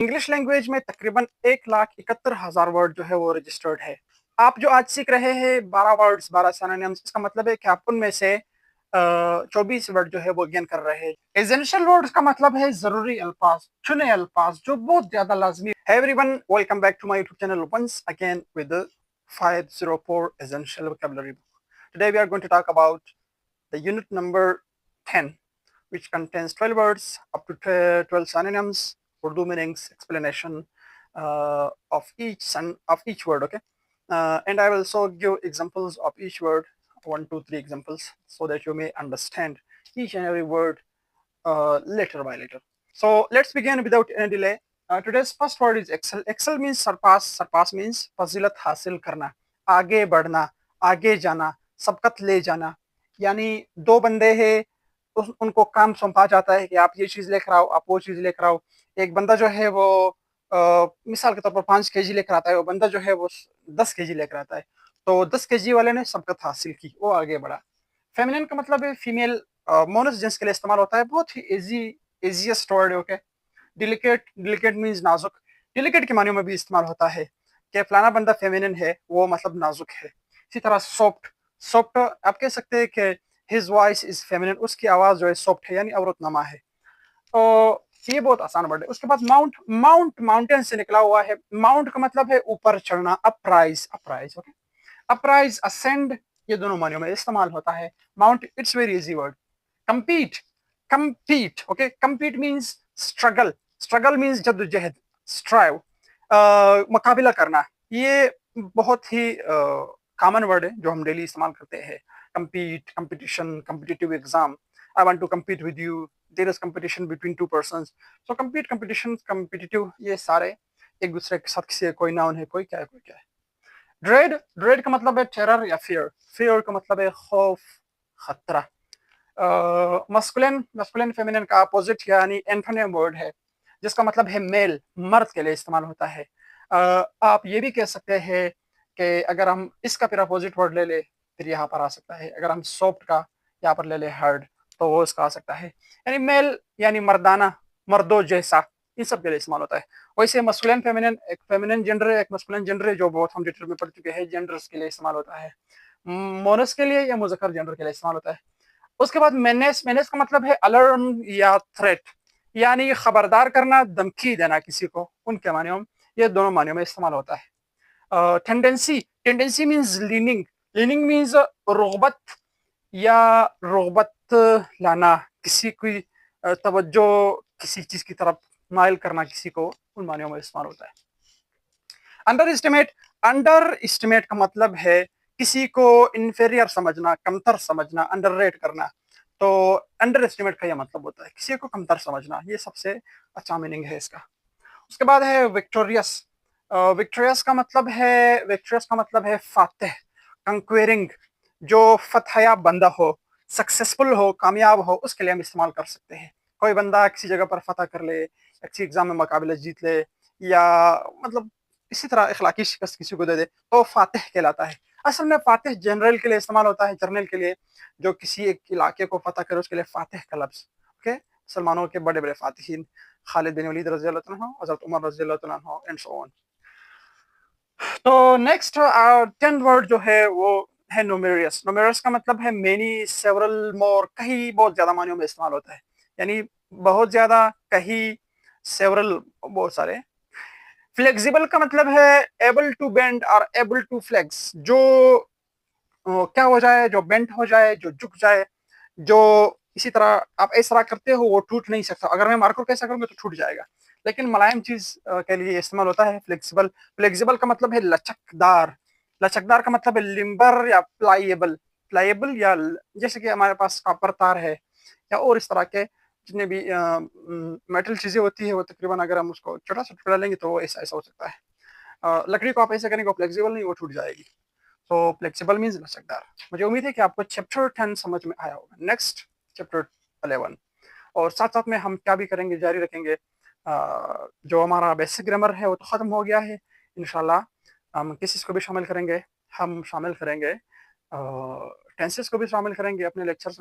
English language में तकरीबन 1,71,000 word जो है वो रजिस्टर्ड है। आप जो आज सीख रहे हैं 12 वर्ड्स 12 सिनोनिम्स, इसका मतलब है कि आप उनमें से 24 वर्ड जो है वो गेन कर रहे हैं। एसेंशियल वर्ड्स का मतलब है जरूरी अल्फाज, चुने अल्फाज जो बहुत ज्यादा लाजमी है। Everyone, welcome back to my YouTube channel once again with 504 essential vocabulary book. Today we are going to talk about the unit number 10, which contains 12 words up to 12 synonyms, Urdu meanings, explanation of each word. Okay, and I will also give examples of each word, 1, 2, 3 examples, so that you may understand each and every word letter by letter. So let's begin without any delay. Today's first word is excel. Excel means surpass. Surpass means फजीलत हासिल करना, आगे बढ़ना, आगे जाना, सबकत ले जाना। यानी दो बंदे हैं, उनको काम सौंपा जाता है कि आप ये चीज लेकर आओ, आप वो चीज लेकर आओ। एक बंदा जो है वो मिसाल के तौर पर 5 kg लेकर आता है, वो बंदा जो है वो 10 kg लेकर आता है। तो 10 kg वाले ने सबकत हासिल की, वो आगे बढ़ा। फेमिनिन का मतलब है फीमेल, मोनस जेंस के लिए इस्तेमाल होता है। बहुत ही इजीएस्ट वर्ड है। ओके, डिलिकेट, डिलिकेट मींस नाजुक। डिलिकेट के मानियों में भी इस्तेमाल होता है कि फलाना बंदा फेमिनिन है, वो मतलब नाजुक है। इसी तरह सॉफ्ट, सॉफ्ट आप कह सकते हैं कि हिज वॉइस इज फेमिनिन, उसकी आवाज जो है सॉफ्ट है, यानी औरतनमा है। तो ये बहुत आसान वर्ड है। उसके बाद माउंट, माउंट माउंटेन से निकला हुआ है। माउंट का मतलब है ऊपर चढ़ना, अपराइज, अपराइज। ओके, अपराइज, असेंड, ये दोनों मानियों में इस्तेमाल होता है। Mount, it's very easy word. compete, compete. Okay, compete means struggle, struggle means जद्दोजहद, strive, मुकाबला करना। ये बहुत ही कॉमन वर्ड है जो हम डेली इस्तेमाल करते हैं। compete, competition, competitive exam, I want to compete with you, there is competition between two persons, so compete, competition, competitive, ये सारे एक दूसरे के साथ किसी कोई नाउन है, कोई क्या है, कोई क्या है। ड्रेड, ड्रेड का मतलब है टेरर या फियर। फियर का मतलब है खौफ, खतरा। मस्कुलिन, मस्कुलिन फेमिनिन का अपोजिट यानी एंटोनिम वर्ड है, जिसका मतलब है मेल, मर्द के लिए इस्तेमाल होता है। आप ये भी कह सकते हैं कि अगर हम इसका फिर अपोजिट वर्ड ले ले, फिर यहाँ पर आ सकता है। अगर हम सॉफ्ट का यहाँ पर ले ले हार्ड, तो वो इसका आ सकता है। यानी मेल यानी मर्दाना, मर्दों जैसा, इन सब के लिए इस्तेमाल होता है। वैसे मस्कुलिन फेमिनिन, एक फेमिनिन जेंडर है, एक मस्कुलिन जेंडर है, जो बहुत हम डिटेल में पढ़ चुके हैं। जेंडर्स के लिए इस्तेमाल होता है। मोनस के लिए या मुजक्कर जेंडर के लिए इस्तेमाल होता है। उसके बाद मेनेस, मेनेस का मतलब है अलार्म या थ्रेट, यानी खबरदार करना, धमकी देना किसी को, उनके मानियों में, ये दोनों मानियों में इस्तेमाल होता है। Tendency, tendency means leaning, leaning means रगबत या रगबत लाना, किसी की तवज्जो किसी चीज की तरफ माइल करना किसी को, उन मानियों में इस्तेमाल होता है। अंडर एस्टिमेट, अंडर एस्टिमेट का मतलब है किसी को इन्फेरियर समझना, कमतर समझना, अंडर रेट करना। तो अंडर एस्टिमेट का यह मतलब होता है किसी को कमतर समझना, ये सबसे अच्छा मीनिंग है इसका। उसके बाद है विक्टोरियस। विक्टोरियस का मतलब है, विक्टोरियस का मतलब है फातेह, कंक्वेरिंग, जो फतहया बंदा हो, सक्सेसफुल हो, कामयाब हो, उसके लिए हम इस्तेमाल कर सकते हैं। कोई बंदा किसी जगह पर फतह कर ले, किसी एग्जाम में मुकाबला जीत ले, या मतलब इसी तरह इखलाकी शिकस्त किसी को दे दे, तो फातिह कहलाता है। असल में फातिह जनरल के लिए इस्तेमाल होता है, जर्नल के लिए, जो किसी एक इलाके को फतह करे उसके लिए फातिह का लफ्ज। ओके, मुसलमानों के बड़े बड़े फातिहीन, खालिद बिन वलीद रजी अल्लाह तआला अन्हु, हजरत उमर रजी अल्लाह तआला अन्हु, एंड सो ऑन। तो नेक्स्ट 10 वर्ड जो है वो है न्यूमेरियस। न्यूमेरियस का मतलब है मेनी, सेवरल, मोर, कहीं, बहुत ज्यादा मानियों में इस्तेमाल होता है। यानी बहुत ज्यादा, कहीं, सेवरल, बहुत सारे। फ्लेक्सिबल का मतलब है एबल टू बेंड और एबल टू फ्लेक्स, जो क्या हो जाए, जो बेंट हो जाए, जो झुक जाए, जो इसी तरह आप इस तरह करते हो वो टूट नहीं सकता। अगर मैं मार्कर कैसा करूंगा तो टूट जाएगा, लेकिन मुलायम चीज के लिए इस्तेमाल होता है फ्लेक्सिबल। फ्लेक्सिबल का मतलब है लचकदार। लचकदार का मतलब है लिम्बर या प्लाईएबल। प्लाईएबल या जैसे कि हमारे पास कॉपर तार है, या और इस तरह के जितने भी मेटल चीजें होती है, वो तकरीबन अगर हम उसको छोटा सा टुकड़ा लेंगे तो वो ऐसा ऐसा हो सकता है। लकड़ी को आप ऐसे करेंगे फ्लेक्सिबल नहीं, वो टूट जाएगी। तो फ्लेक्सिबल मीन्स लचकदार। मुझे उम्मीद है कि आपको चैप्टर 10 समझ में आया होगा। नेक्स्ट चैप्टर 11, और साथ साथ में हम क्या भी करेंगे, जारी रखेंगे। जो हमारा बेसिक ग्रामर है वो तो खत्म हो गया है। इंशाल्लाह हम किस को भी शामिल करेंगे, हम शामिल करेंगे टेंसेस को भी शामिल करेंगे अपने लेक्चर्स